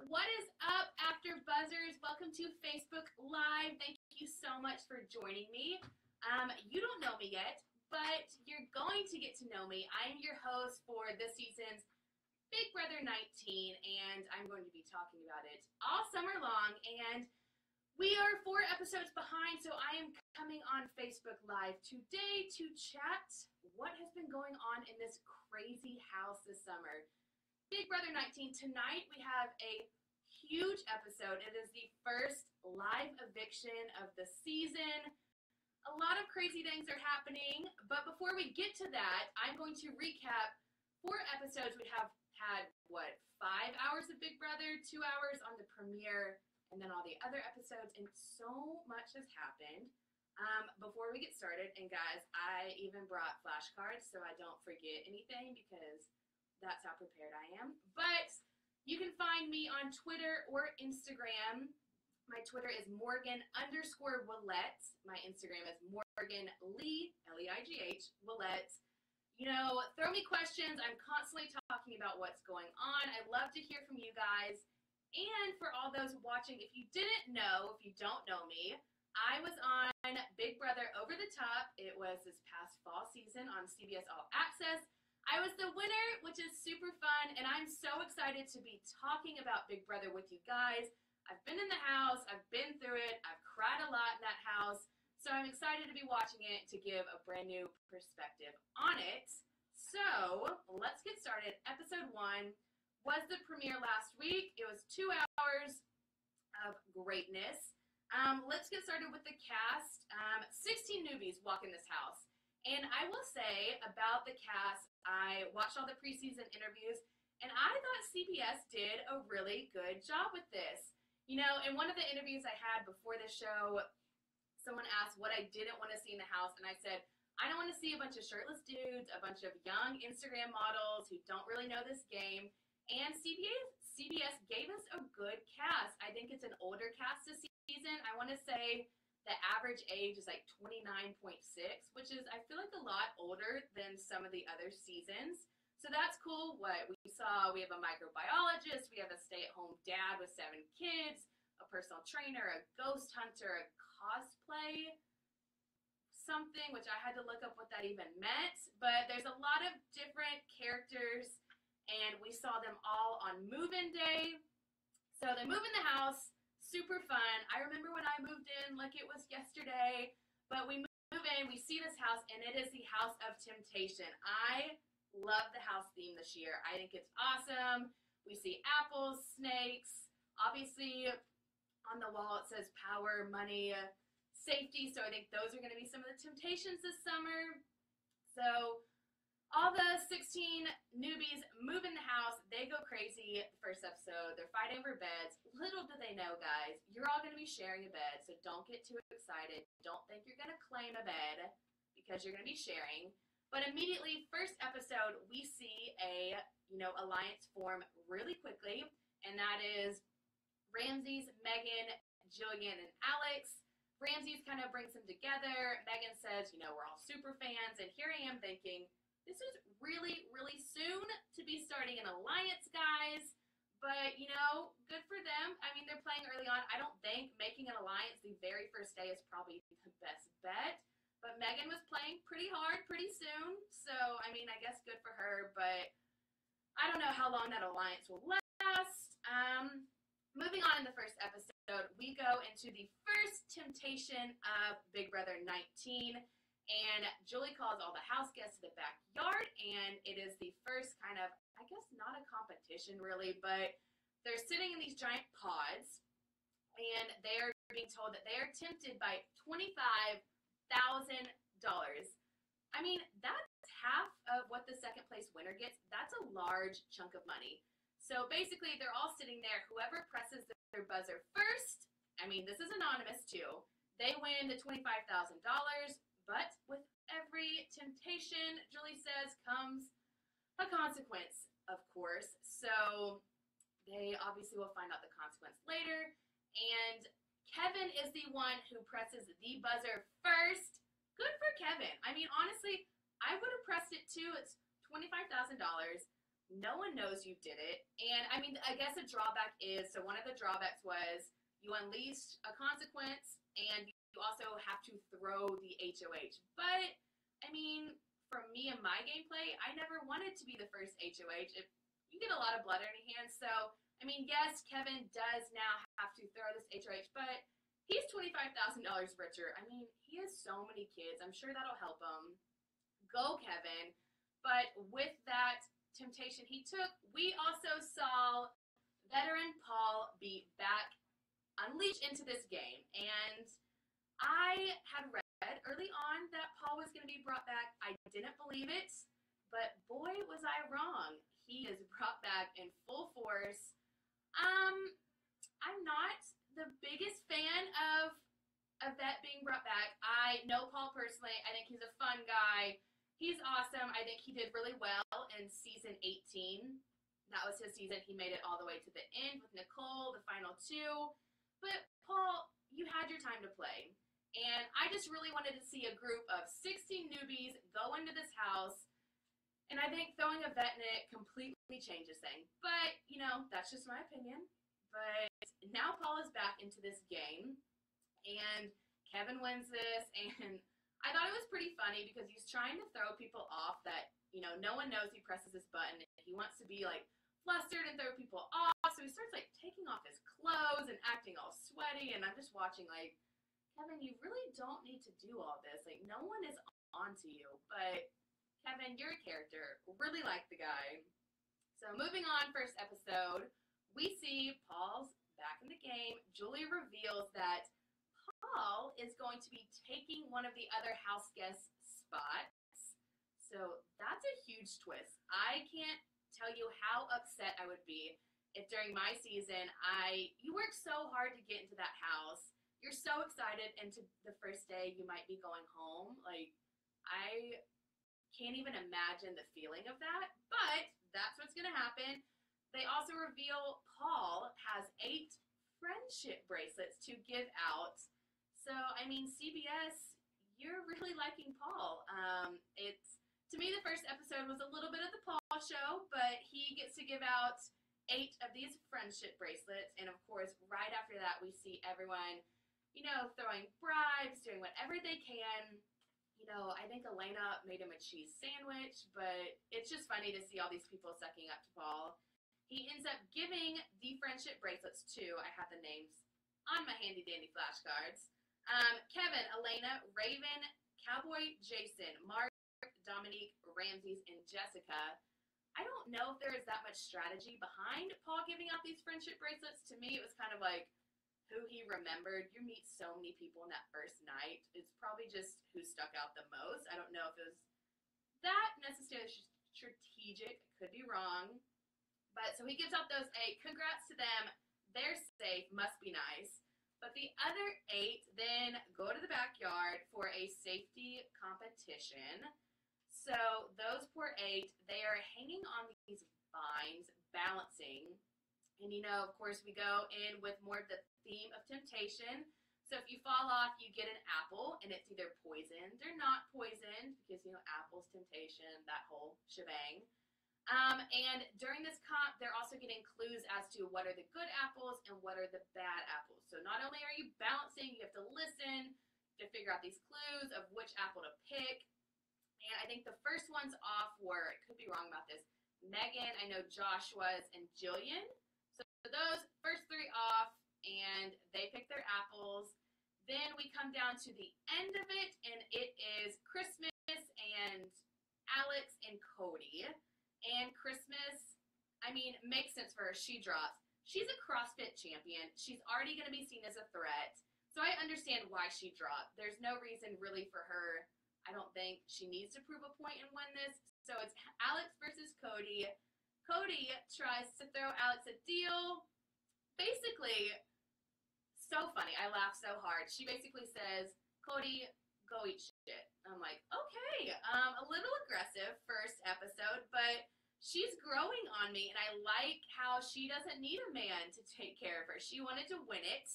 What is up, AfterBuzzers? Welcome to Facebook Live. Thank you so much for joining me. You don't know me yet, but you're going to get to know me. I am your host for this season's Big Brother 19, and I'm going to be talking about it all summer long. And we are 4 episodes behind, so I am coming on Facebook Live today to chat what has been going on in this crazy house this summer. Big Brother 19, tonight we have a huge episode. It is the first live eviction of the season. A lot of crazy things are happening, but before we get to that, I'm going to recap 4 episodes. We have had, 5 hours of Big Brother, 2 hours on the premiere, and then all the other episodes, and so much has happened. Before we get started, and guys, I even brought flashcards so I don't forget anything because that's how prepared I am. But you can find me on Twitter or Instagram. My Twitter is Morgan_Willett. My Instagram is Morgan Lee, L-E-I-G-H, Willett. You know, throw me questions. I'm constantly talking about what's going on. I love to hear from you guys. And for all those watching, if you didn't know, if you don't know me, I was on Big Brother Over the Top. It was this past fall season on CBS All Access. I was the winner, which is super fun, and I'm so excited to be talking about Big Brother with you guys. I've been in the house, I've been through it, I've cried a lot in that house, so I'm excited to be watching it to give a brand new perspective on it. So, let's get started. Episode 1 was the premiere last week. It was 2 hours of greatness. Let's get started with the cast. 16 newbies walk in this house. And I will say about the cast, I watched all the preseason interviews, and I thought CBS did a really good job with this. You know, in one of the interviews I had before the show, someone asked what I didn't want to see in the house, and I said, I don't want to see a bunch of shirtless dudes, a bunch of young Instagram models who don't really know this game, and CBS gave us a good cast. I think it's an older cast this season. I want to say the average age is like 29.6, which is, I feel like, a lot older than some of the other seasons. So that's cool. What we saw, we have a microbiologist, we have a stay-at-home dad with 7 kids, a personal trainer, a ghost hunter, a cosplay something, which I had to look up what that even meant. But there's a lot of different characters, and we saw them all on move-in day. So they move in the house. Super fun. I remember when I moved in like it was yesterday, but we move in, we see this house, and it is the House of Temptation. I love the house theme this year. I think it's awesome. We see apples, snakes. Obviously, on the wall it says power, money, safety, so I think those are going to be some of the temptations this summer. So all the 16 newbies move in the house. They go crazy the first episode. They're fighting over beds. Little do they know, guys, you're all going to be sharing a bed, so don't get too excited. Don't think you're going to claim a bed because you're going to be sharing. But immediately, first episode, we see a, alliance form really quickly, and that is Ramses, Megan, Jillian, and Alex. Ramses kind of brings them together. Megan says, we're all super fans, and here I am thinking, this is really, really soon to be starting an alliance, guys. But, good for them. I mean, they're playing early on. I don't think making an alliance the very first day is probably the best bet. But Megan was playing pretty hard pretty soon. So, I mean, I guess good for her. But I don't know how long that alliance will last. Moving on in the first episode, we go into the first temptation of Big Brother 19. And Julie calls all the house guests to the backyard, and it is the first kind of, I guess not a competition really, but they're sitting in these giant pods, and they are being told that they are tempted by $25,000. I mean, that's half of what the second place winner gets. That's a large chunk of money. So basically, they're all sitting there. Whoever presses their buzzer first, I mean, this is anonymous too, they win the $25,000. But with every temptation, Julie says, comes a consequence, of course. So they obviously will find out the consequence later. And Kevin is the one who presses the buzzer first. Good for Kevin. I mean, honestly, I would have pressed it too. It's $25,000. no one knows you did it. And I mean, I guess a drawback is, so one of the drawbacks was you unleashed a consequence and you also have to throw the HOH. But I mean, for me and my gameplay, I never wanted to be the first HOH. You get a lot of blood on your hands, so I mean, yes, Kevin does now have to throw this HOH, but he's $25,000 richer. I mean, he has so many kids. I'm sure that'll help him. Go, Kevin. But with that temptation he took, we also saw veteran Paul be back, unleashed into this game. And I had read early on that Paul was going to be brought back. I didn't believe it, but boy, was I wrong. He is brought back in full force. I'm not the biggest fan of Vet being brought back. I know Paul personally. I think he's a fun guy. He's awesome. I think he did really well in season 18. That was his season. He made it all the way to the end with Nicole, the final two. But Paul, you had your time to play. And I just really wanted to see a group of 16 newbies go into this house. And I think throwing a vet in it completely changes things. But, you know, that's just my opinion. But now Paul is back into this game. And Kevin wins this. And I thought it was pretty funny because he's trying to throw people off that, you know, no one knows he presses this button. He wants to be, like, flustered and throw people off. So he starts, like, taking off his clothes and acting all sweaty. And I'm just watching, like, Kevin, you really don't need to do all this. Like, no one is onto you. But Kevin, you're a character. Really like the guy. So moving on, first episode, we see Paul's back in the game. Julie reveals that Paul is going to be taking one of the other house guests' spots. So that's a huge twist. I can't tell you how upset I would be if during my season, you worked so hard to get into that house. You're so excited, and to the first day you might be going home. Like, I can't even imagine the feeling of that, but that's what's going to happen. They also reveal Paul has 8 friendship bracelets to give out. So, I mean, CBS, you're really liking Paul. To me, the first episode was a little bit of the Paul show, but he gets to give out 8 of these friendship bracelets. And of course, right after that, we see everyone, you know, throwing bribes, doing whatever they can. You know, I think Elena made him a cheese sandwich, but it's just funny to see all these people sucking up to Paul. He ends up giving the friendship bracelets to, I have the names on my handy dandy flashcards, Kevin, Elena, Raven, Cowboy Jason, Mark, Dominique, Ramses, and Jessica. I don't know if there is that much strategy behind Paul giving out these friendship bracelets. To me, it was kind of like who he remembered. You meet so many people in that first night. It's probably just who stuck out the most. I don't know if it was that necessarily strategic. Could be wrong. But so he gives out those 8. Congrats to them. They're safe. Must be nice. But the other 8 then go to the backyard for a safety competition. So those poor 8, they are hanging on these vines, balancing. And, you know, of course, we go in with more of the theme of temptation. So if you fall off, you get an apple, and it's either poisoned or not poisoned, because, you know, apples, temptation, that whole shebang. And during this comp, they're also getting clues as to what are the good apples and what are the bad apples. So not only are you balancing, you have to listen to figure out these clues of which apple to pick. And I think the first ones off were, I could be wrong about this, Megan, I know Joshua's, and Jillian. So those first 3 off, and they pick their apples. Then we come down to the end of it, and it is Christmas and Alex and Cody. And Christmas, I mean, makes sense for her. She drops. She's a CrossFit champion. She's already going to be seen as a threat. So I understand why she dropped. There's no reason really for her. I don't think she needs to prove a point and win this. So it's Alex versus Cody. Cody tries to throw Alex a deal. Basically, so funny. I laugh so hard. She basically says, Cody, go eat shit. I'm like, okay, a little aggressive first episode, but she's growing on me, and I like how she doesn't need a man to take care of her. She wanted to win it.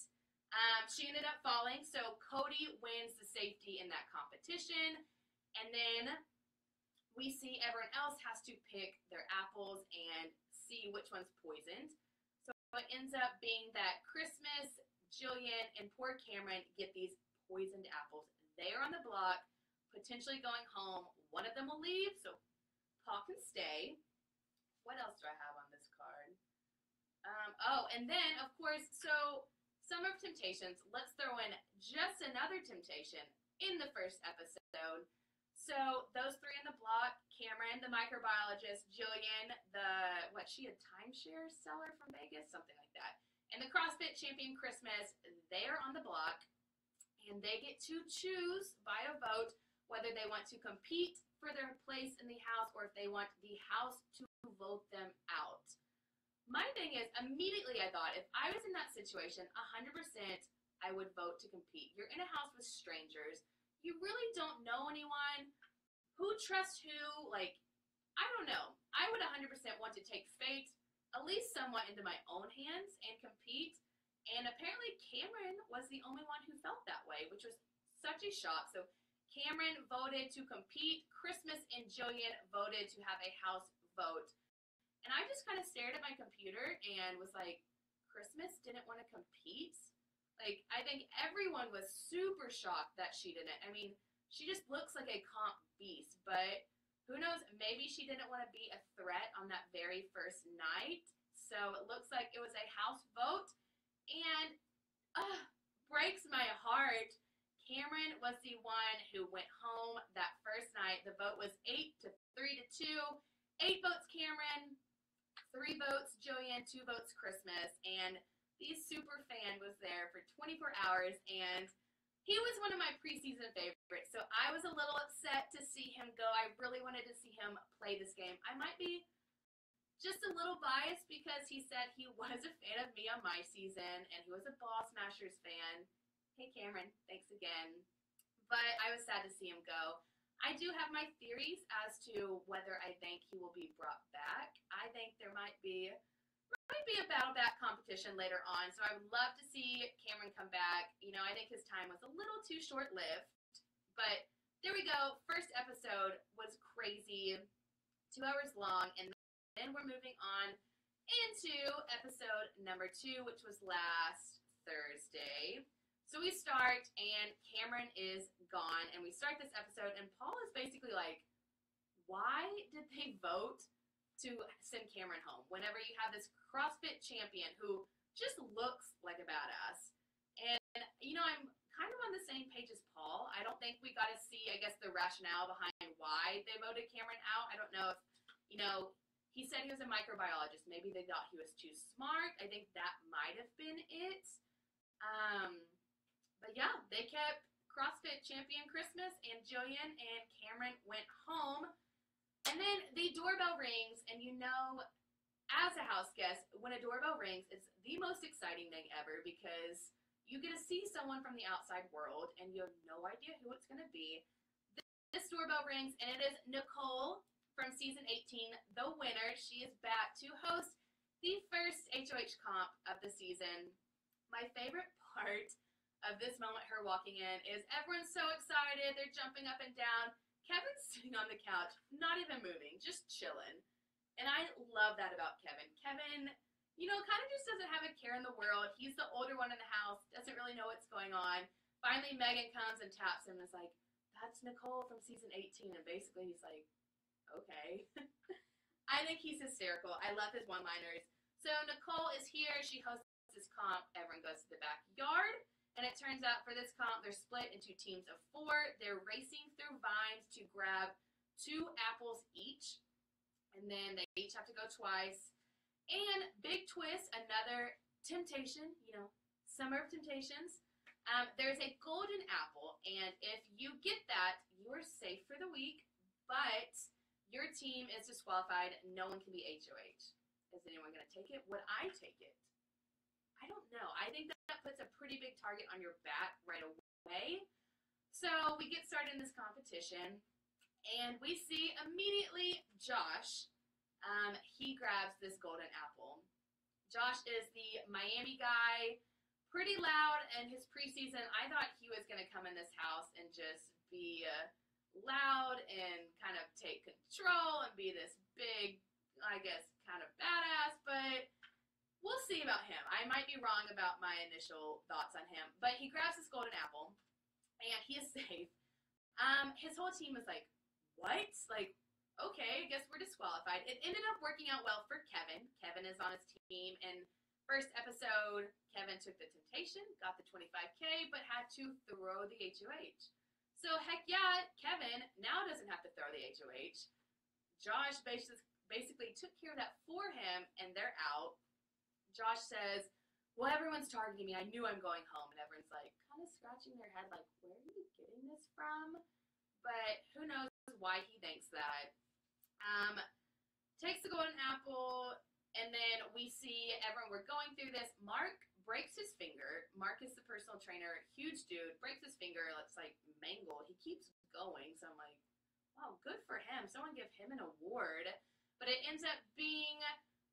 She ended up falling, so Cody wins the safety in that competition. And then we see everyone else has to pick their apples and see which one's poisoned. So it ends up being that Christmas, Jillian, and poor Cameron get these poisoned apples. They are on the block, potentially going home. One of them will leave, so Paul can stay. What else do I have on this card? And then, of course, so Summer of Temptations, let's throw in just another temptation in the first episode. So those three in the block, Cameron, the microbiologist, Jillian, she a timeshare seller from Vegas, something like that, and the CrossFit champion Christmas, they're on the block, and they get to choose by a vote whether they want to compete for their place in the house or if they want the house to vote them out. My thing is, immediately I thought, if I was in that situation, 100% I would vote to compete. You're in a house with strangers. You really don't know anyone. Who trusts who? Like, I don't know. I would 100% want to take fate, at least somewhat, into my own hands and compete. And apparently Cameron was the only one who felt that way, which was such a shock. So Cameron voted to compete. Christmas and Jillian voted to have a house vote. And I just kind of stared at my computer and was like, Christmas didn't want to compete? Like, I think everyone was super shocked that she didn't. I mean, she just looks like a comp beast, but who knows? Maybe she didn't want to be a threat on that very first night. So it looks like it was a house vote. And breaks my heart. Cameron was the one who went home that first night. The vote was 8-3-2. 8 votes Cameron, 3 votes Jillian, 2 votes Christmas. And the super fan was there for 24 hours, and he was one of my preseason favorites. So I was a little upset to see him go. I really wanted to see him play this game. I might be just a little biased because he said he was a fan of me on my season, and he was a Ball Smashers fan. Hey, Cameron, thanks again. But I was sad to see him go. I do have my theories as to whether I think he will be brought back. I think there might be a battle back competition later on, so I would love to see Cameron come back. You know, I think his time was a little too short-lived, but there we go. First episode was crazy, 2 hours long, and then we're moving on into episode number 2, which was last Thursday. So we start, and Cameron is gone, and we start this episode, and Paul is basically like, why did they vote to send Cameron home whenever you have this CrossFit champion who just looks like a badass? And, you know, I'm kind of on the same page as Paul. I don't think we got to see, I guess, the rationale behind why they voted Cameron out. I don't know if, you know, he said he was a microbiologist. Maybe they thought he was too smart. I think that might have been it. But yeah, they kept CrossFit champion Christmas and Jillian, and Cameron went home. And then the doorbell rings, and you know, as a house guest, when a doorbell rings, it's the most exciting thing ever because you get to see someone from the outside world, and you have no idea who it's going to be. This doorbell rings, and it is Nicole from season 18, the winner. She is back to host the first HOH comp of the season. My favorite part of this moment, her walking in, is everyone's so excited. They're jumping up and down. Kevin's sitting on the couch, not even moving, just chilling. And I love that about Kevin. Kevin, you know, kind of just doesn't have a care in the world. He's the older one in the house, doesn't really know what's going on. Finally, Megan comes and taps him and is like, that's Nicole from season 18. And basically he's like, okay. I think he's hysterical. I love his one-liners. So Nicole is here. She hosts this comp. Everyone goes to the backyard. And it turns out for this comp, they're split into teams of 4. They're racing through vines to grab 2 apples each. And then they each have to go twice. And big twist, another temptation, you know, Summer of Temptations. There's a golden apple. And if you get that, you are safe for the week. But your team is disqualified. No one can be HOH. Is anyone going to take it? Would I take it? I don't know. I think that puts a pretty big target on your back right away. So we get started in this competition, and we see immediately Josh. He grabs this golden apple. Josh is the Miami guy, pretty loud in his preseason. I thought he was going to come in this house and just be loud and kind of take control and be this big, I guess, kind of badass, but we'll see about him. I might be wrong about my initial thoughts on him, but he grabs this golden apple and he is safe. His whole team is like, what? Like, okay, I guess we're disqualified. It ended up working out well for Kevin. Kevin is on his team, and first episode, Kevin took the temptation, got the 25K, but had to throw the HOH. So, heck yeah, Kevin now doesn't have to throw the HOH. Josh basically took care of that for him, and they're out. Josh says, well, everyone's targeting me. I knew I'm going home. And everyone's like, kind of scratching their head, like, where are you getting this from? But who knows why he thinks that. Takes the golden apple, and then we see everyone, we're going through this. Mark breaks his finger. Mark is the personal trainer, huge dude, breaks his finger. It's like mangled. He keeps going, so I'm like, wow, good for him. Someone give him an award. But it ends up being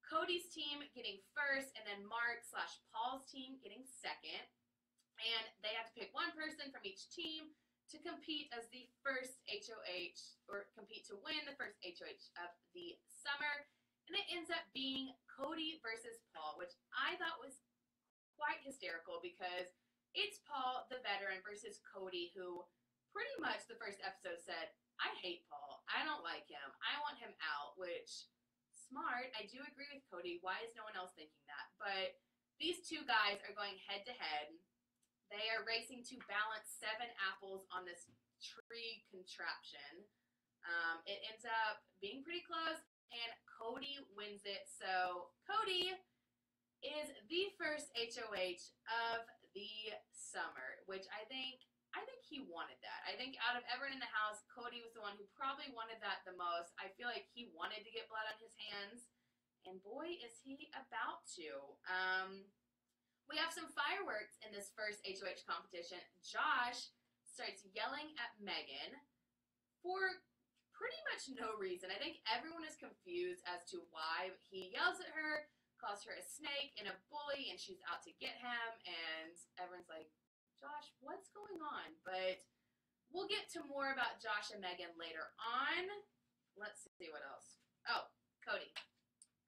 Cody's team getting first, and then Mark/Paul's team getting second. And they have to pick one person from each team to compete as the first HOH, or compete to win the first HOH of the summer. And it ends up being Cody versus Paul, which I thought was quite hysterical because it's Paul, the veteran, versus Cody, who pretty much the first episode said, I hate Paul. I don't like him. I want him out, which, smart. I do agree with Cody. Why is no one else thinking that? But these two guys are going head to head. They are racing to balance 7 apples on this tree contraption. It ends up being pretty close, and Cody wins it. So Cody is the first HOH of the summer, which I think he wanted that. I think out of everyone in the house, Cody was the one who probably wanted that the most. I feel like he wanted to get blood on his hands, and boy, is he about to. We have some fireworks in this first HOH competition. Josh starts yelling at Megan for pretty much no reason. I think everyone is confused as to why. He yells at her, calls her a snake and a bully, and she's out to get him, and everyone's like, Josh, what's going on? But we'll get to more about Josh and Megan later on. Let's see what else. Oh, Cody.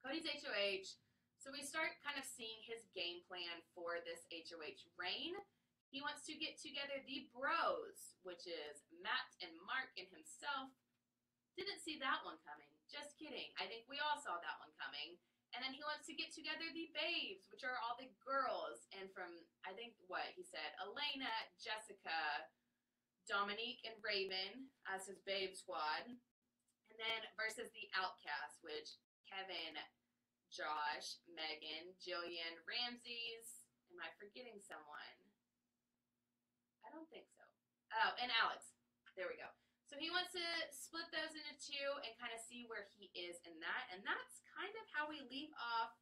Cody's HOH. So we start kind of seeing his game plan for this HOH reign. He wants to get together the bros, which is Matt and Mark and himself. Didn't see that one coming. Just kidding. I think we all saw that one coming. And then he wants to get together the babes, which are all the girls. And from, I think, what he said, Elena, Jessica, Dominique, and Raven as his babe squad. And then versus the outcasts, which Kevin, Josh, Megan, Jillian, Ramses. Am I forgetting someone? I don't think so. Oh, and Alex. There we go. So he wants to split those into 2 and kind of see where he is in that. And that's kind of how we leave off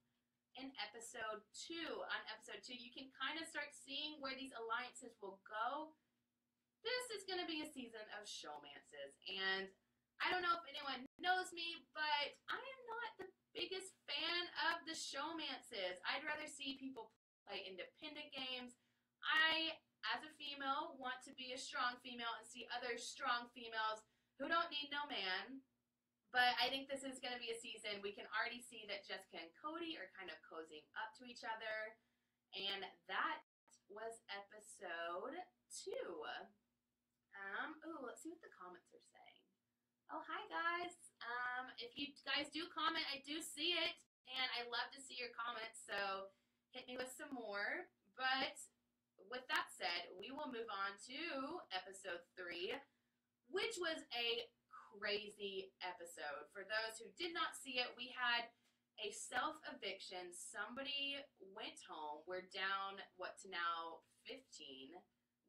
in episode 2. On episode 2, you can kind of start seeing where these alliances will go. This is going to be a season of showmances. And I don't know if anyone knows me, but I am not the biggest fan of the showmances. I'd rather see people play independent games. I, as a female, want to be a strong female and see other strong females who don't need no man. But I think this is going to be a season. We can already see that Jessica and Cody are kind of cozying up to each other. And that was episode 2. Let's see what the comments are saying. Oh, hi, guys. If you guys do comment, I do see it, and I love to see your comments, so hit me with some more. But with that said, we will move on to episode 3, which was a crazy episode. For those who did not see it, we had a self-eviction. Somebody went home. We're down, to now 15,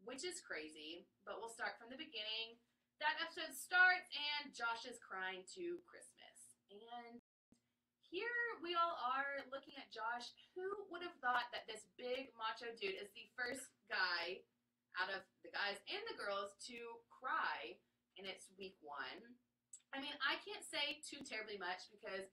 which is crazy, but we'll start from the beginning. That episode starts, and Josh is crying to Christmas. And here we all are looking at Josh. Who would have thought that this big macho dude is the first guy out of the guys and the girls to cry, and it's week 1. I mean, I can't say too terribly much because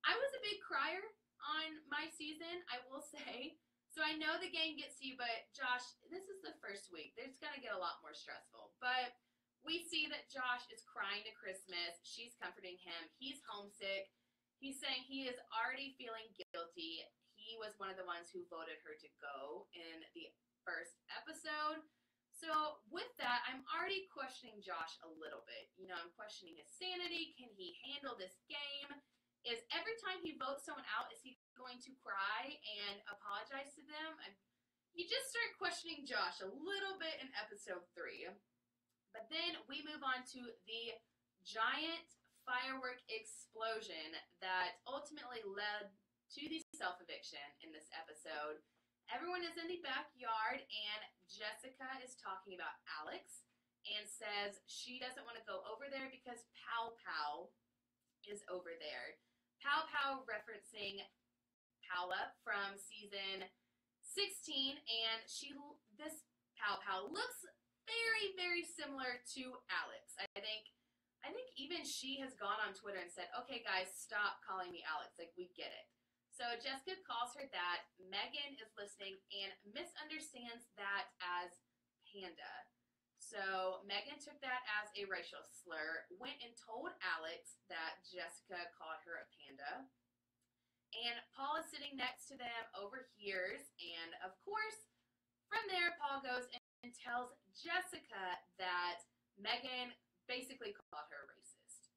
I was a big crier on my season, I will say. So I know the game gets to you, but Josh, this is the first week. It's going to get a lot more stressful. But we see that Josh is crying to Christmas. She's comforting him. He's homesick. He's saying he is already feeling guilty. He was one of the ones who voted her to go in the first episode. So with that, I'm already questioning Josh a little bit. You know, I'm questioning his sanity. Can he handle this game? Is every time he votes someone out, is he going to cry and apologize to them? You just start questioning Josh a little bit in episode 3. But then we move on to the giant firework explosion that ultimately led to the self-eviction in this episode. Everyone is in the backyard, and Jessica is talking about Alex and says she doesn't want to go over there because Pow Pow is over there. Pow Pow referencing Paula from season 16, and this Pow Pow looks very, very similar to Alex. I think even she has gone on Twitter and said, okay guys, stop calling me Alex, like we get it. So Jessica calls her that. Megan is listening and misunderstands that as panda. So Megan took that as a racial slur, went and told Alex that Jessica called her a panda. And Paul is sitting next to them, overhears, and of course, from there, Paul goes and tells Jessica that Megan basically called her racist.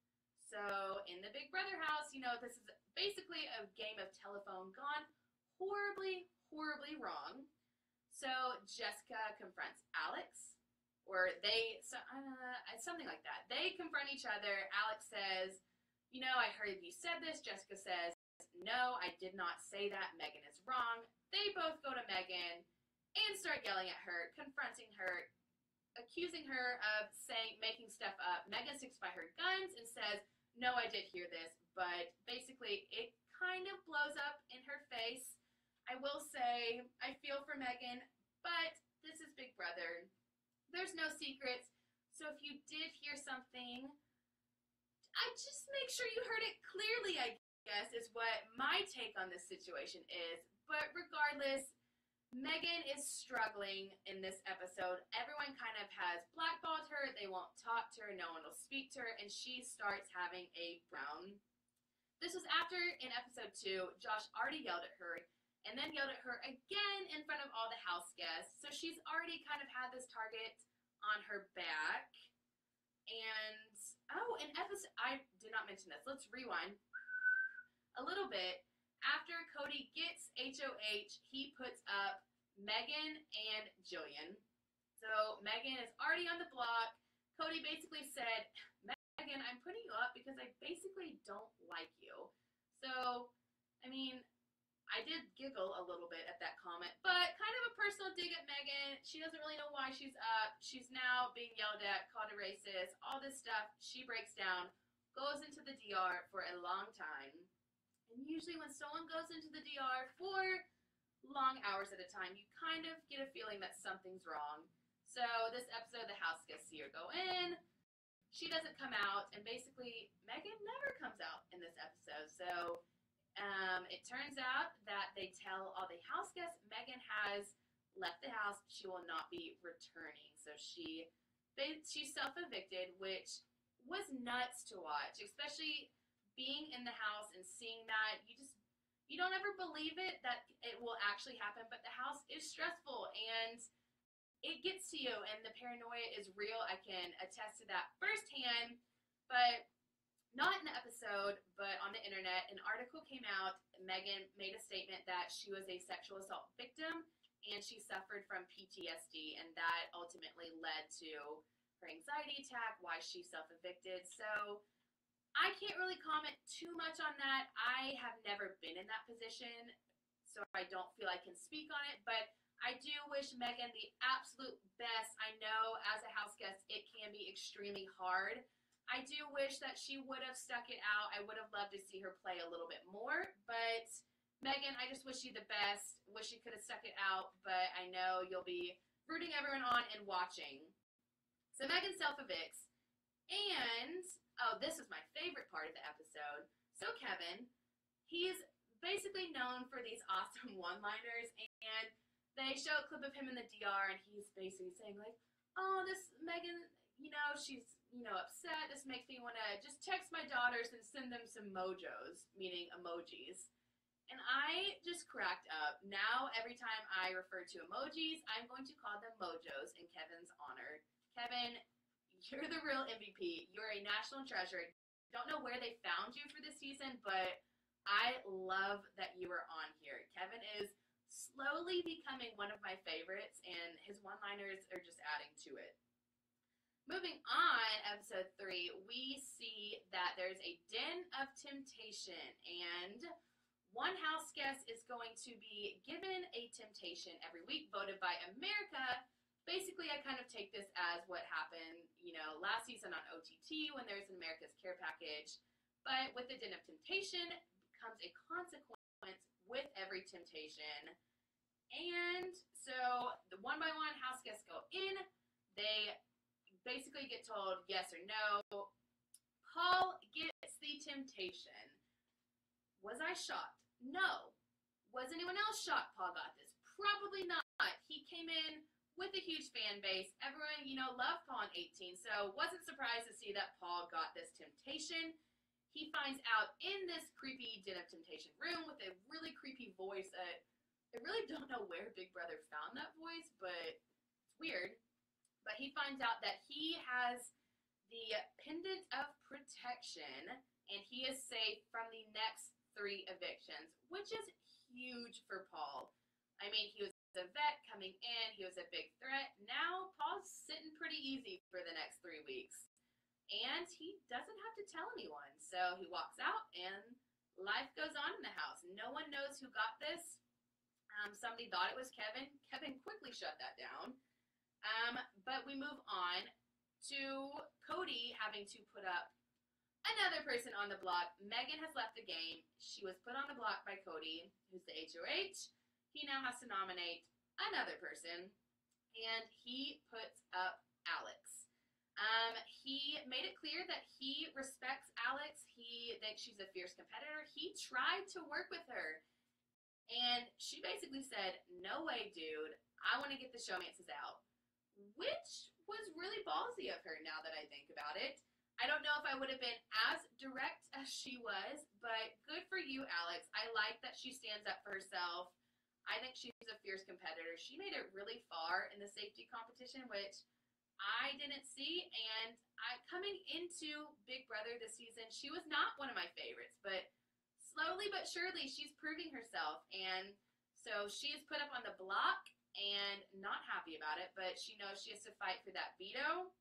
So in the Big Brother house, you know, this is basically a game of telephone gone horribly, horribly wrong. So Jessica confronts Alex, or something like that. They confront each other. Alex says, you know, I heard you said this. Jessica says, no, I did not say that. Megan is wrong. They both go to Megan and start yelling at her, confronting her, accusing her of making stuff up. Megan sticks by her guns and says, no, I did hear this, but basically it kind of blows up in her face. I will say, I feel for Megan, but this is Big Brother. There's no secrets, so if you did hear something, I just make sure you heard it clearly, I guess, is what my take on this situation is. But regardless, Megan is struggling in this episode. Everyone kind of has blackballed her. They won't talk to her. No one will speak to her. And she starts having a frown. This was after, in episode 2, Josh already yelled at her and then yelled at her again in front of all the house guests. So she's already kind of had this target on her back. And, in episode, I did not mention this. Let's rewind a little bit. After Cody gets HOH, he puts up Megan and Jillian. So Megan is already on the block. Cody basically said, Megan, I'm putting you up because I basically don't like you. So, I mean, I did giggle a little bit at that comment, but kind of a personal dig at Megan. She doesn't really know why she's up. She's now being yelled at, called a racist, all this stuff. She breaks down, goes into the DR for a long time. And usually when someone goes into the DR for long hours at a time, you kind of get a feeling that something's wrong. So this episode, the house guests see her go in. She doesn't come out, and basically Megan never comes out in this episode. So it turns out that they tell all the house guests Megan has left the house. She will not be returning. So she's self-evicted, which was nuts to watch, especially being in the house and seeing that. You don't ever believe it that it will actually happen, but the house is stressful and it gets to you, and the paranoia is real. I can attest to that firsthand, but not in the episode, but on the internet, an article came out. Megan made a statement that she was a sexual assault victim and she suffered from PTSD, and that ultimately led to her anxiety attack, why she self-evicted. So I can't really comment too much on that. I have never been in that position, so I don't feel I can speak on it, but I do wish Megan the absolute best. I know as a house guest, it can be extremely hard. I do wish that she would have stuck it out. I would have loved to see her play a little bit more, but Megan, I just wish you the best. Wish you could have stuck it out, but I know you'll be rooting everyone on and watching. So Megan self-evicts, and this is my favorite part of the episode. So Kevin, he's basically known for these awesome one-liners, and they show a clip of him in the DR, and he's basically saying, like, oh, this Megan she's, upset. This makes me want to just text my daughters and send them some mojos, meaning emojis. And I just cracked up. Now, every time I refer to emojis, I'm going to call them mojos in Kevin's honor. Kevin, you're the real MVP. You're a national treasure. Don't know where they found you for this season, but I love that you are on here. Kevin is slowly becoming one of my favorites, and his one-liners are just adding to it. Moving on, episode 3, we see that there's a den of temptation, and one house guest is going to be given a temptation every week, voted by America. Basically, I kind of take this as what happened, last season on OTT when there's an America's Care package. But with the Den of Temptation comes a consequence with every temptation. And so the one by one house guests go in. They basically get told yes or no. Paul gets the temptation. Was I shocked? No. Was anyone else shocked Paul got this? Probably not. He came in with a huge fan base. Everyone, loved Paul in 18, so wasn't surprised to see that Paul got this temptation. He finds out in this creepy Den of Temptation room with a really creepy voice. I really don't know where Big Brother found that voice, but it's weird. But he finds out that he has the Pendant of Protection, and he is safe from the next 3 evictions, which is huge for Paul. I mean, he was a vet coming in, he was a big threat. Now, Paul's sitting pretty easy for the next 3 weeks. And he doesn't have to tell anyone. So he walks out, and life goes on in the house. No one knows who got this. Somebody thought it was Kevin. Kevin quickly shut that down. But we move on to Cody having to put up another person on the block. Megan has left the game. She was put on the block by Cody, who's the HOH. He now has to nominate another person, and he puts up Alex. He made it clear that he respects Alex. He thinks she's a fierce competitor. He tried to work with her, and she basically said, "No way, dude. I want to get the showmances out," which was really ballsy of her now that I think about it. I don't know if I would have been as direct as she was, but good for you, Alex. I like that she stands up for herself. I think she's a fierce competitor. She made it really far in the safety competition, which I didn't see. And coming into Big Brother this season, she was not one of my favorites, but slowly but surely she's proving herself. And so she is put up on the block and not happy about it, but she knows she has to fight for that veto.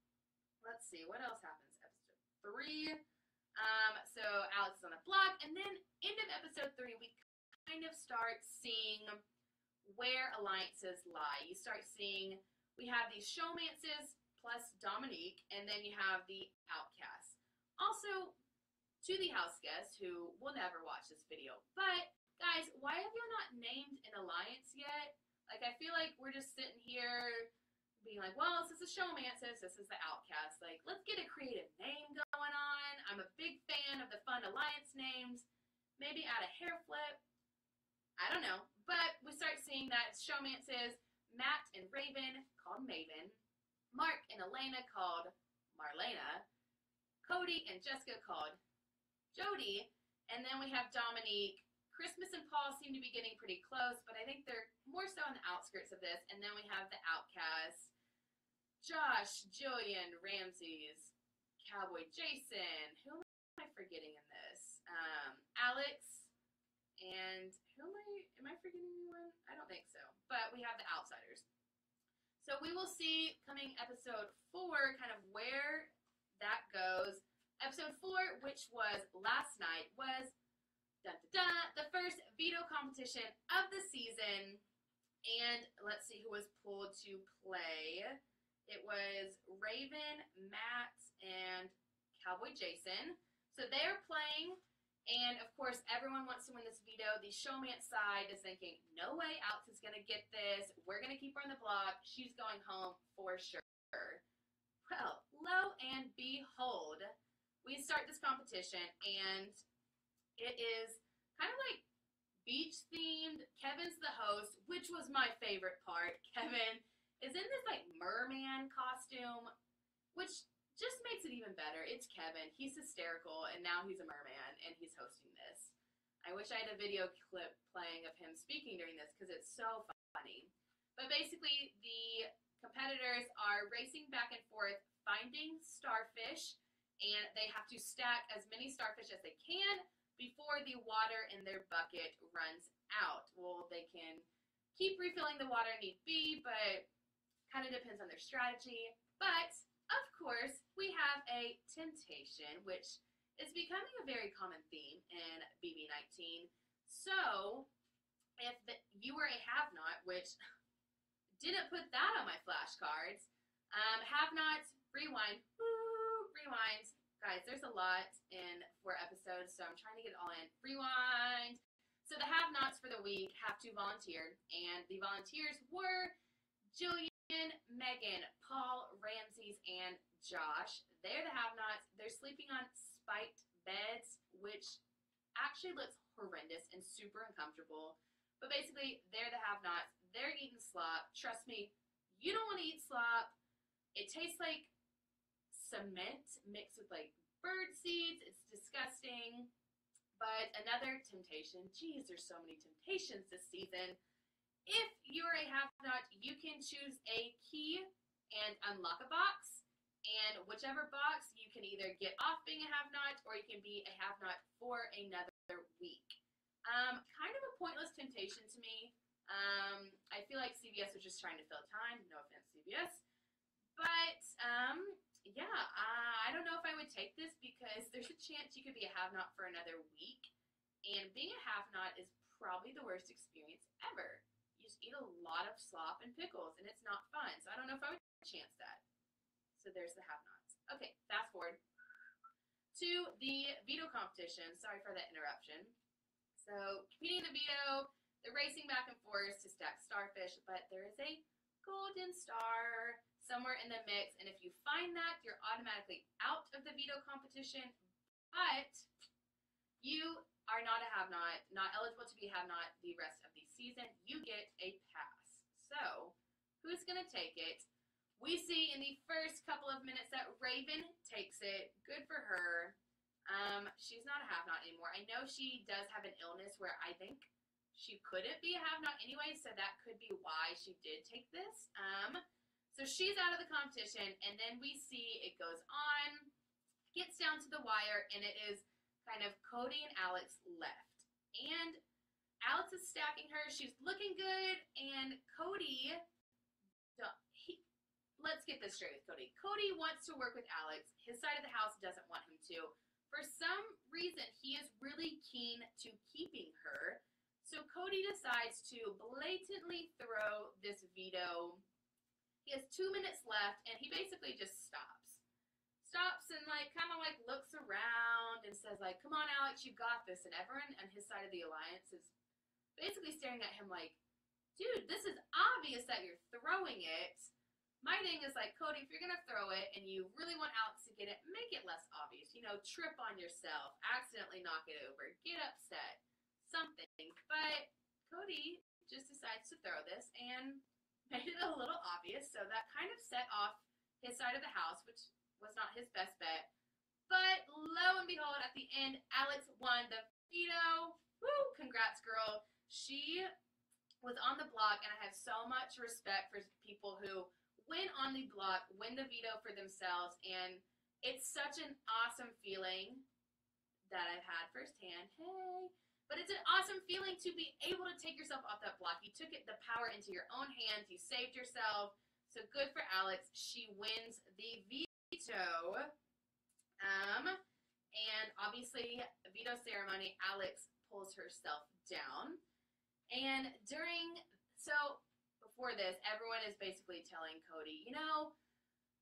Let's see, what else happens? Episode 3. So Alex is on the block, and then end of episode 3, we kind of start seeing where alliances lie. You start seeing we have these showmances plus Dominique, and then you have the outcasts. Also, to the house guests who will never watch this video, but guys, why have you not named an alliance yet? Like, I feel like we're just sitting here being like, well, this is the showmances, this is the outcast. Like, let's get a creative name going on. I'm a big fan of the fun alliance names. Maybe add a hair flip. I don't know. But we start seeing that showmances, Matt and Raven called Maven, Mark and Elena called Marlena, Cody and Jessica called Jody, and then we have Dominique. Christmas and Paul seem to be getting pretty close, but I think they're more so on the outskirts of this. And then we have the outcasts, Josh, Jillian, Ramses, Cowboy Jason. Who am I forgetting in this? Alex, and am I forgetting anyone? I don't think so. But we have the outsiders. So we will see coming episode 4 kind of where that goes. Episode 4, which was last night, was the first veto competition of the season. And let's see who was pulled to play. It was Raven, Matt, and Cowboy Jason. So they're playing, and of course everyone wants to win this veto. The showmance side is thinking, no way Alex is going to get this. We're going to keep her on the block. She's going home for sure. Well, lo and behold, we start this competition, and it is kind of like beach-themed. Kevin's the host, which was my favorite part. Kevin is in this, like, merman costume, which just makes it even better. It's Kevin. He's hysterical, and now he's a merman, and he's hosting this. I wish I had a video clip playing of him speaking during this because it's so funny. But basically, the competitors are racing back and forth, finding starfish, and they have to stack as many starfish as they can before the water in their bucket runs out. Well, they can keep refilling the water need be, but kind of depends on their strategy. But, of course, we have a temptation, which is becoming a very common theme in BB19. So, if you were a have-not, which didn't put that on my flashcards, have-nots, rewind, woo, rewind. Guys, there's a lot in 4 episodes, so I'm trying to get it all in. Rewind. So the have-nots for the week have to volunteer, and the volunteers were Jillian, Megan, Paul, Ramses, and Josh. They're the have-nots. They're sleeping on spiked beds, which actually looks horrendous and super uncomfortable. But basically, they're the have-nots. They're eating slop. Trust me, you don't want to eat slop. It tastes like cement mixed with like bird seeds. It's disgusting. But another temptation, geez, there's so many temptations this season. If you're a have-not, you can choose a key and unlock a box. And whichever box, you can either get off being a have-not or you can be a have-not for another week. Kind of a pointless temptation to me. I feel like CBS was just trying to fill time. No offense, CBS. But, yeah, I don't know if I would take this because there's a chance you could be a have-not for another week. And being a have-not is probably the worst experience ever. You just eat a lot of slop and pickles, and it's not fun. So I don't know if I would chance that. So there's the have-nots. Okay, fast forward to the veto competition. Sorry for that interruption. So competing in the veto, they're racing back and forth to stack starfish, but there is a golden star somewhere in the mix, and if you find that, you're automatically out of the veto competition, but you are not a have-not, not eligible to be a have-not the rest of the season. You get a pass. So, who's going to take it? We see in the first couple of minutes that Raven takes it. Good for her. She's not a have-not anymore. I know she does have an illness where I think she couldn't be a have-not anyway, so that could be why she did take this. So she's out of the competition, and then we see it goes on, gets down to the wire, and it is kind of Cody and Alex left. And Alex is stacking her. She's looking good, and Cody, let's get this straight with Cody. Cody wants to work with Alex. His side of the house doesn't want him to. For some reason, he is really keen to keeping her. So Cody decides to blatantly throw this veto. He has 2 minutes left, and he basically just stops. Stops and, like, kind of, like, looks around and says, like, come on, Alex, you got this. And everyone on his side of the alliance is basically staring at him like, dude, this is obvious that you're throwing it. My thing is, like, Cody, if you're going to throw it and you really want Alex to get it, make it less obvious. You know, trip on yourself, accidentally knock it over, get upset, something. But Cody just decides to throw this and made it a little obvious, so that kind of set off his side of the house, which was not his best bet. But lo and behold, at the end, Alex won the veto. Woo! Congrats, girl. She was on the block, and I have so much respect for people who win on the block, win the veto for themselves, and it's such an awesome feeling that I've had firsthand. Hey! But it's an awesome feeling to be able to take yourself off that block. You took the power into your own hands. You saved yourself. So good for Alex. She wins the veto. And obviously, veto ceremony, Alex pulls herself down. And before this, everyone is basically telling Cody, you know,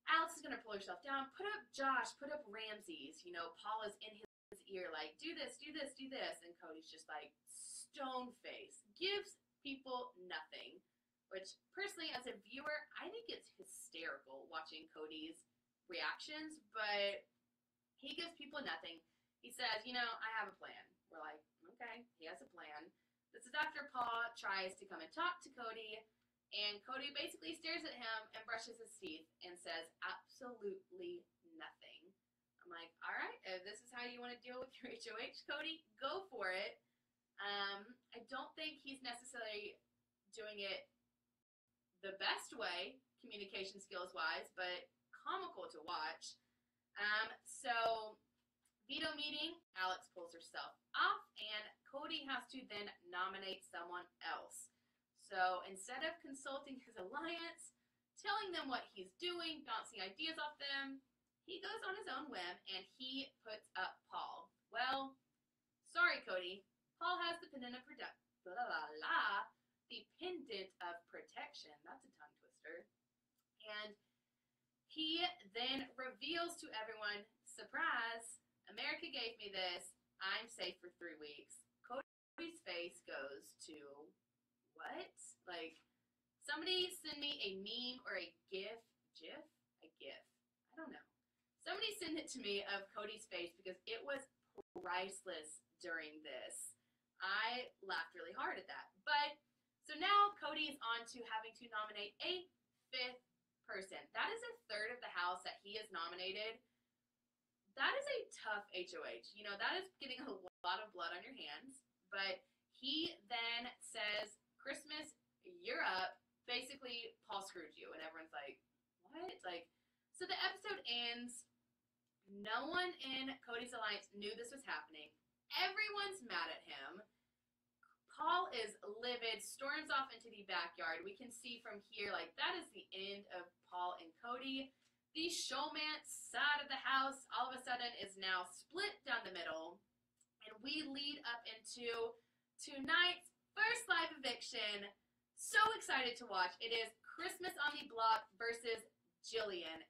Alex is going to pull herself down. Put up Josh. Put up Ramses. You know, Paul is in his ear, like, do this, do this, do this. And Cody's just like, stone face. Gives people nothing. Which, personally, as a viewer, I think it's hysterical watching Cody's reactions, but he gives people nothing. He says, you know, I have a plan. We're like, okay, he has a plan. This is after Paul tries to come and talk to Cody. And Cody basically stares at him and brushes his teeth and says absolutely nothing. I'm like, all right, if this is how you want to deal with your HOH, Cody, go for it. I don't think he's necessarily doing it the best way, communication skills wise, but comical to watch. So veto meeting, Alex pulls herself off, and Cody has to then nominate someone else. So instead of consulting his alliance, telling them what he's doing, bouncing ideas off them, he goes on his own whim and he puts up Paul. Well, sorry, Cody. Paul has the pendant of the pendant of protection. That's a tongue twister. And he then reveals to everyone, surprise, America gave me this. I'm safe for 3 weeks. Cody's face goes to, what? Like, somebody send me a meme or a GIF. A GIF. I don't know. Somebody send it to me of Cody's face because it was priceless during this. I laughed really hard at that. But, so now Cody is on to having to nominate a 5th person. That is a third of the house that he has nominated. That is a tough HOH. You know, that is getting a lot of blood on your hands. But he then says, Christmas, you're up. Basically, Paul screwed you. And everyone's like, what? Like, so the episode ends. No one in Cody's alliance knew this was happening. Everyone's mad at him. Paul is livid, storms off into the backyard. We can see from here, like, that is the end of Paul and Cody. The showmance side of the house, all of a sudden, is now split down the middle. And we lead up into tonight's first live eviction. So excited to watch. It is Christmas on the Block versus Jillian.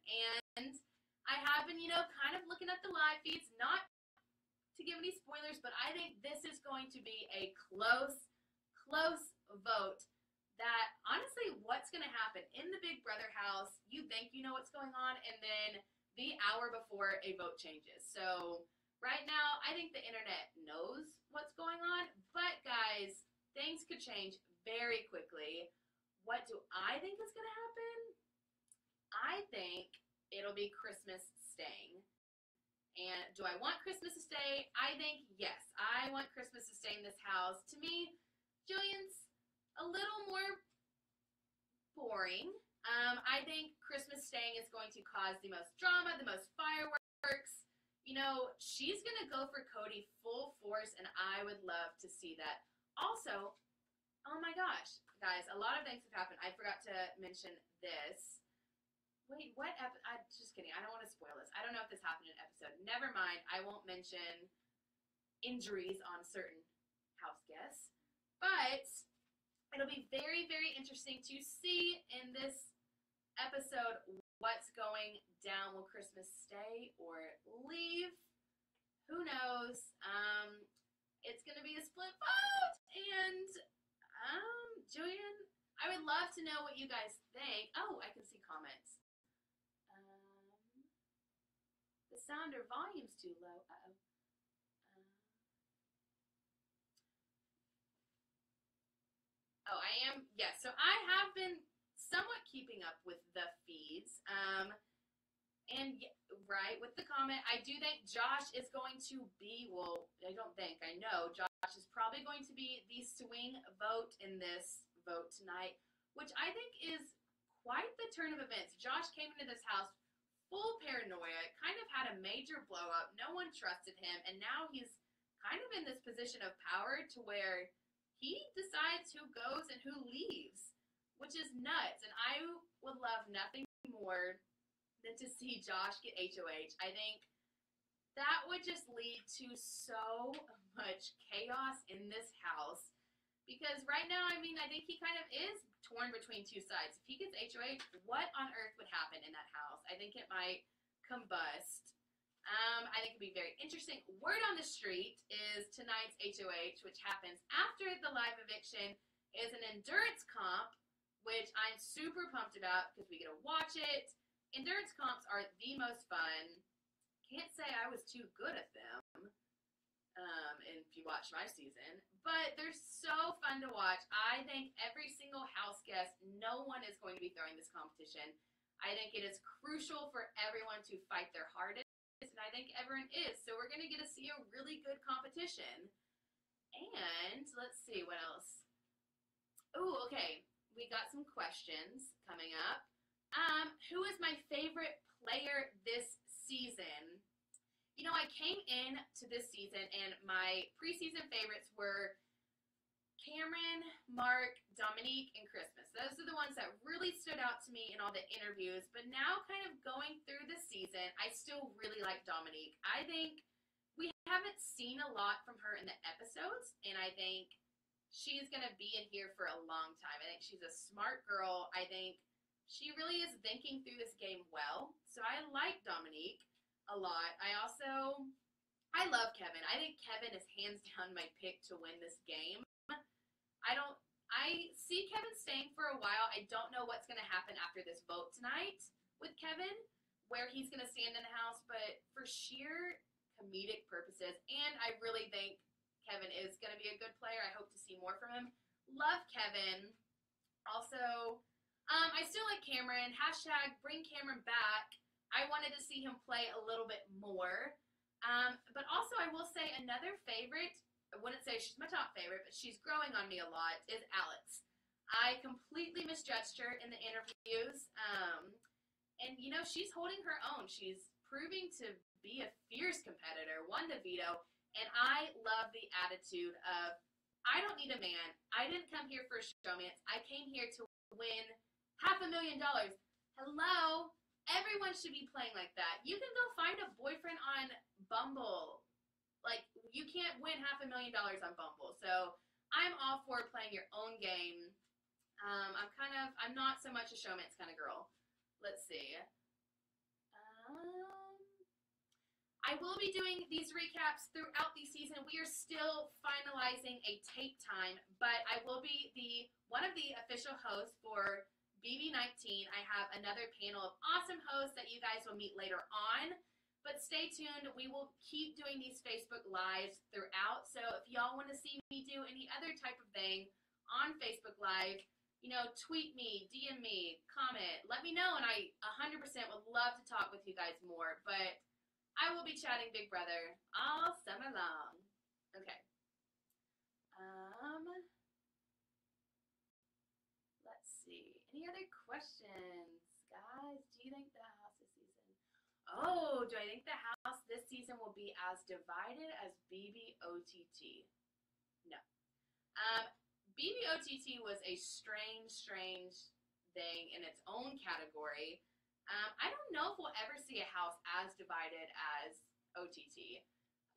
And I have been, kind of looking at the live feeds, not to give any spoilers, but I think this is going to be a close vote that, honestly, what's going to happen in the Big Brother house, you think you know what's going on, and then the hour before a vote changes. So right now, I think the internet knows what's going on, but guys, things could change very quickly. What do I think is going to happen? I think it'll be Christmas staying. And do I want Christmas to stay? I think yes. I want Christmas to stay in this house. To me, Jillian's a little more boring. I think Christmas staying is going to cause the most drama, the most fireworks. She's going to go for Cody full force, and I would love to see that. Also, oh my gosh, guys, a lot of things have happened. I forgot to mention this. Wait, what? I'm just kidding. I don't want to spoil this. I don't know if this happened in an episode. Never mind. I won't mention injuries on certain house guests. But it'll be very, very interesting to see in this episode what's going down. Will Christmas stay or leave? Who knows? It's going to be a split vote. And Jillian, I would love to know what you guys think. Oh, I can see comments. The sound or volume's too low. Uh-oh. Oh, I am. Yes, so I have been somewhat keeping up with the feeds. And right, with the comment, I do think Josh is going to be, well, I don't think, I know, Josh is probably going to be the swing vote in this vote tonight, which I think is quite the turn of events. Josh came into this house full paranoia, kind of had a major blow up. No one trusted him, and now he's kind of in this position of power to where he decides who goes and who leaves, which is nuts. And I would love nothing more than to see Josh get HOH. I think that would just lead to so much chaos in this house. Because right now, I think he kind of is torn between two sides. If he gets HOH, what on earth would happen in that house? I think it might combust. I think it'd be very interesting. Word on the street is tonight's HOH, which happens after the live eviction, is an endurance comp, which I'm super pumped about because we get to watch it. Endurance comps are the most fun. Can't say I was too good at them. and if you watch my season. But they're so fun to watch. I think every single house guest, no one is going to be throwing this competition. I think it is crucial for everyone to fight their hardest, and I think everyone is. So we're going to get to see a really good competition. And let's see what else. Oh, okay. We got some questions coming up. Who is my favorite player this season? You know, I came in to this season and my preseason favorites were Cameron, Mark, Dominique, and Christmas. Those are the ones that really stood out to me in all the interviews. But now kind of going through the season, I still really like Dominique. I think we haven't seen a lot from her in the episodes, and I think she's going to be in here for a long time. I think she's a smart girl. I think she really is thinking through this game well. So I like Dominique a lot. I love Kevin. I think Kevin is hands down my pick to win this game. I see Kevin staying for a while. I don't know what's going to happen after this vote tonight with Kevin, where he's going to stand in the house, but for sheer comedic purposes, and I really think Kevin is going to be a good player. I hope to see more from him. Love Kevin. Also, I still like Cameron. # bring Cameron back. I wanted to see him play a little bit more. But also, I will say another favorite, I wouldn't say she's my top favorite, but she's growing on me a lot, is Alex. I completely misjudged her in the interviews. And, you know, she's holding her own. She's proving to be a fierce competitor, won the veto. And I love the attitude of, I don't need a man. I didn't come here for a showmance. I came here to win $500,000. Hello? Everyone should be playing like that. You can go find a boyfriend on Bumble. Like, you can't win $500,000 on Bumble. So I'm all for playing your own game. I'm not so much a showmance kind of girl. Let's see. I will be doing these recaps throughout the season. We are still finalizing a tape time, but I will be one of the official hosts for BB19. I have another panel of awesome hosts that you guys will meet later on. But stay tuned. We will keep doing these Facebook Lives throughout. So if y'all want to see me do any other type of thing on Facebook Live, you know, tweet me, DM me, comment. Let me know, and I 100% would love to talk with you guys more. But I will be chatting Big Brother all summer long. Okay. Let's see. Any other questions? Guys, do you think the house this season? Oh, do I think the house this season will be as divided as BBOTT? No. BBOTT was a strange thing in its own category. I don't know if we'll ever see a house as divided as OTT.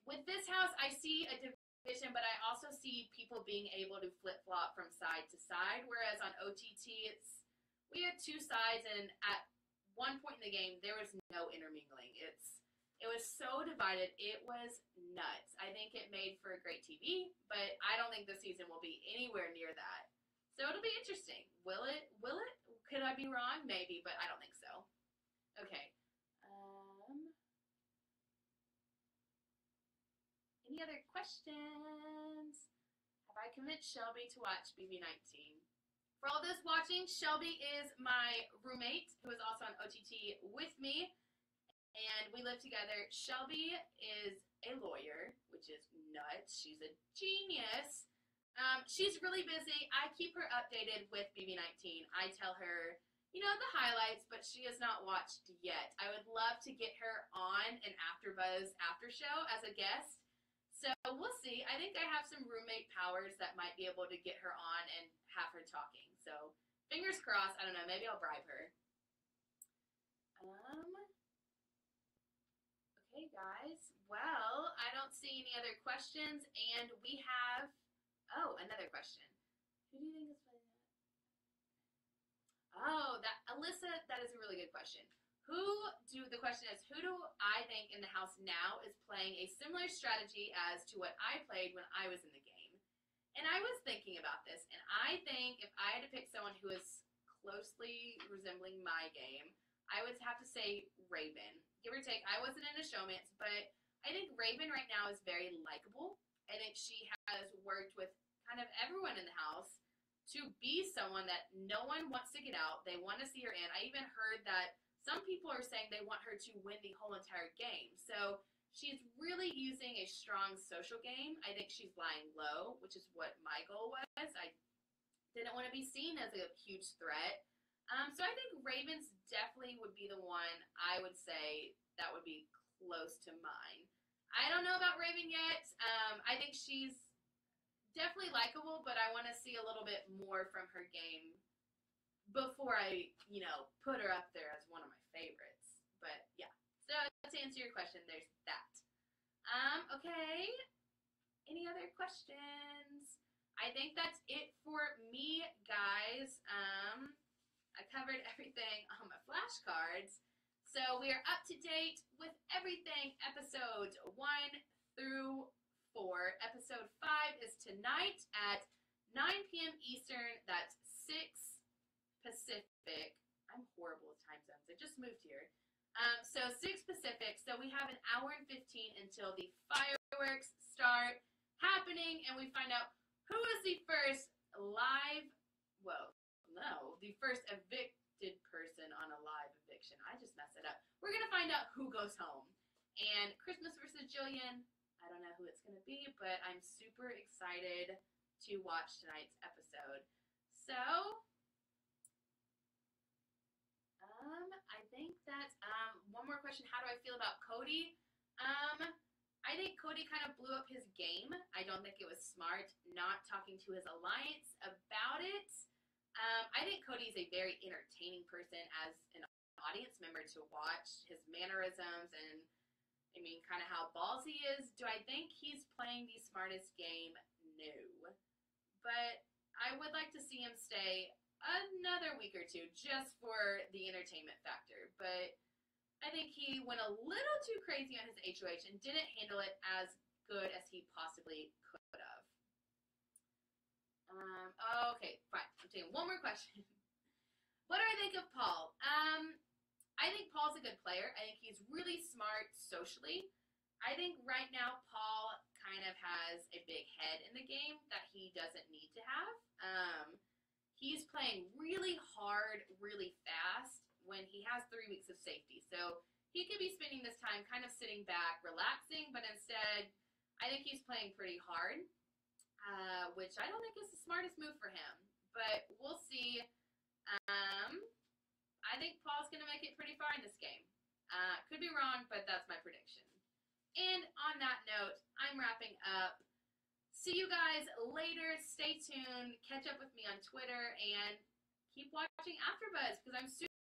With this house, I see a division, but I also see people being able to flip-flop from side to side, whereas on OTT, we had two sides, and at one point in the game, there was no intermingling. It was so divided, it was nuts. I think it made for great TV, but I don't think this season will be anywhere near that. So it'll be interesting. Will it? Could I be wrong? Maybe, but I don't think so. Okay. Any other questions? Have I convinced Shelby to watch BB19? For all those watching, Shelby is my roommate who is also on OTT with me, and we live together. Shelby is a lawyer, which is nuts. She's a genius. She's really busy. I keep her updated with BB19. I tell her, you know, the highlights, but she has not watched yet. I would love to get her on an AfterBuzz after show as a guest. So we'll see. I think I have some roommate powers that might be able to get her on and have her talking. So fingers crossed. I don't know. Maybe I'll bribe her. Okay, guys. Well, I don't see any other questions, and we have. Oh, another question. Who do you think is playing that? Oh, Alyssa. That is a really good question. The question is, who do I think in the house now is playing a similar strategy as to what I played when I was in the game? And I was thinking about this, and I think if I had to pick someone who is closely resembling my game, I would have to say Raven. Give or take, I wasn't in a showmance, but I think Raven right now is very likable. I think she has worked with kind of everyone in the house to be someone that no one wants to get out. They want to see her in. I even heard that some people are saying they want her to win the whole entire game. So she's really using a strong social game. I think she's lying low, which is what my goal was. I didn't want to be seen as a huge threat. So I think Ravens definitely would be the one I would say that would be close to mine. I don't know about Raven yet. I think she's definitely likable, but I want to see a little bit more from her game before I, put her up there as one of my favorites. But yeah, so to answer your question, there's that. Okay, any other questions? I think that's it for me, guys. I covered everything on my flashcards. So we are up to date with everything episodes 1 through 4. Episode 5 is tonight at 9 p.m. Eastern. That's 6 Pacific. I'm horrible with time zones. I just moved here. So 6 Pacific. So we have an hour and 15 until the fireworks start happening, and we find out who is the first the first evicted person on a live eviction. I just messed it up. We're going to find out who goes home. And Christmas versus Jillian, I don't know who it's going to be, but I'm super excited to watch tonight's episode. So, I think that's, one more question. How do I feel about Cody? I think Cody kind of blew up his game. I don't think it was smart not talking to his alliance about it. I think Cody's a very entertaining person as an audience member to watch. His mannerisms and, kind of how ballsy he is. Do I think he's playing the smartest game? No. But I would like to see him stay another week or two just for the entertainment factor. But I think he went a little too crazy on his HOH and didn't handle it as good as he possibly could have. Okay, fine. I'm taking one more question. What do I think of Paul? I think Paul's a good player. I think he's really smart socially. I think right now Paul kind of has a big head in the game that he doesn't need to have. He's playing really hard, really fast when he has 3 weeks of safety. So he could be spending this time kind of sitting back, relaxing, but instead I think he's playing pretty hard. Which I don't think is the smartest move for him. But we'll see. I think Paul's going to make it pretty far in this game. Could be wrong, but that's my prediction. And on that note, I'm wrapping up. See you guys later. Stay tuned. Catch up with me on Twitter. And keep watching AfterBuzz because I'm super